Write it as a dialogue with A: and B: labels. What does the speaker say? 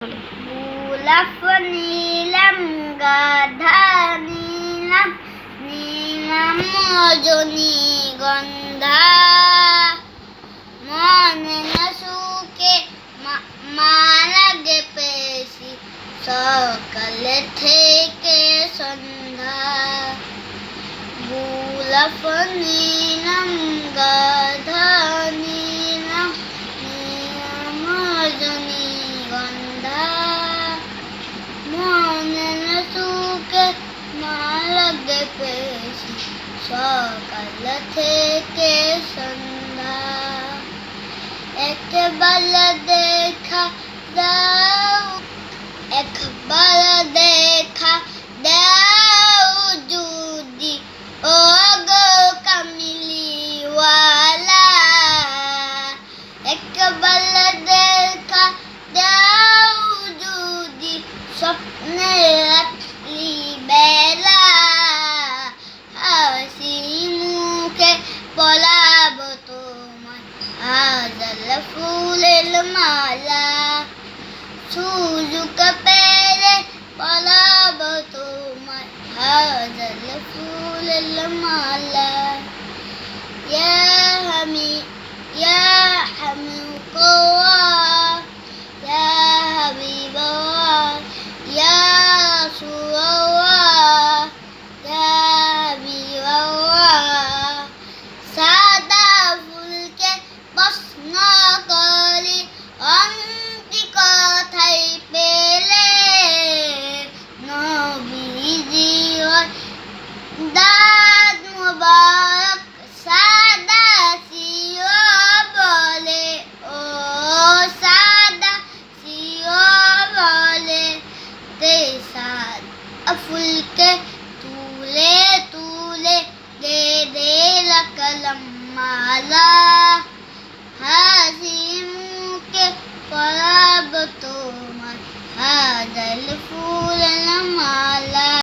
A: গোলাপ নীলাম গাধা নীলাম নীলাম রজনীগন্ধা মনে না সুখে মা লাগে পেয়েছি সকাল থেকে সন্ধ্যা। গোলাপ নীলাম গাধা নীলাম নীলাম রজনীগন্ধা মনে না সুখে মা লাগে পেয়েছি সকাল থেকে সন্ধ্যা। একবার দেখা দাও একবার দেখা দাও যদি ও গো কামলিওয়ালা, একবার দেখা দাও যদি স্বপ্নে রাত্রি বেলা, হাসি মুখে পলাবো তোমায় হাজার ফুলের মালা, সুযোগ পেলে পলাবো তোমায় হাজার ফুলের মালা। ইয়া হামিদুল্লাহ ইয়া হাবিবাল্লাহ ইয়া রাসূলুল্লাহ ইয়া হাবিবাল্লাহ। সাদা ফুলকে প্রশ্ন করি অন্তি কোথায় পেলে, নবীজির দাঁত মুবারক সাদা ছিল বলে, ও সাদা ছিল বলে তে সাদা ফুলকে তুলে তুলে দে রাখলাম মালা।